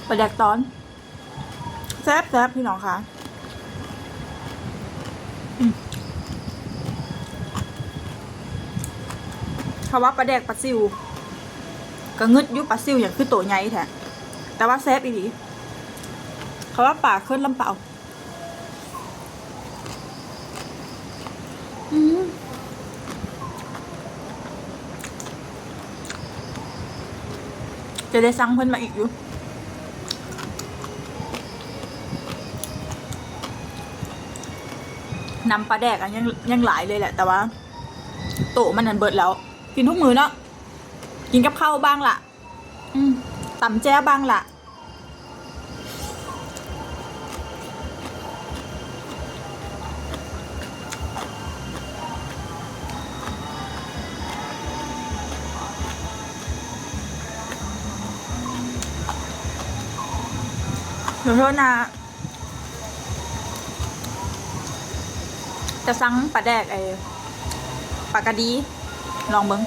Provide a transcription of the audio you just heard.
ปลาแดกตอนแซ่บแซ่บพี่น้องคะเขาว่าปลาแดกปลาซิวก็งึดยุบปลาซิวอย่างคือโตใหญ่แท้แต่ว่าแซ่บอีหลีเขาว่าป่าขึ้นลำเปล่าจะได้สั่งเพิ่นมาอีกอยู่นำปลาแดกอันยังหลายเลยแหละแต่ว่าโตมันนั่นเบิดแล้วกินทุกมื้อเนาะกินกับข้าวบ้างล่ะตำแจ้บ้างล่ะขอโทษนะจะสั่งปลาแดกปลากระดีลองเบิ้ง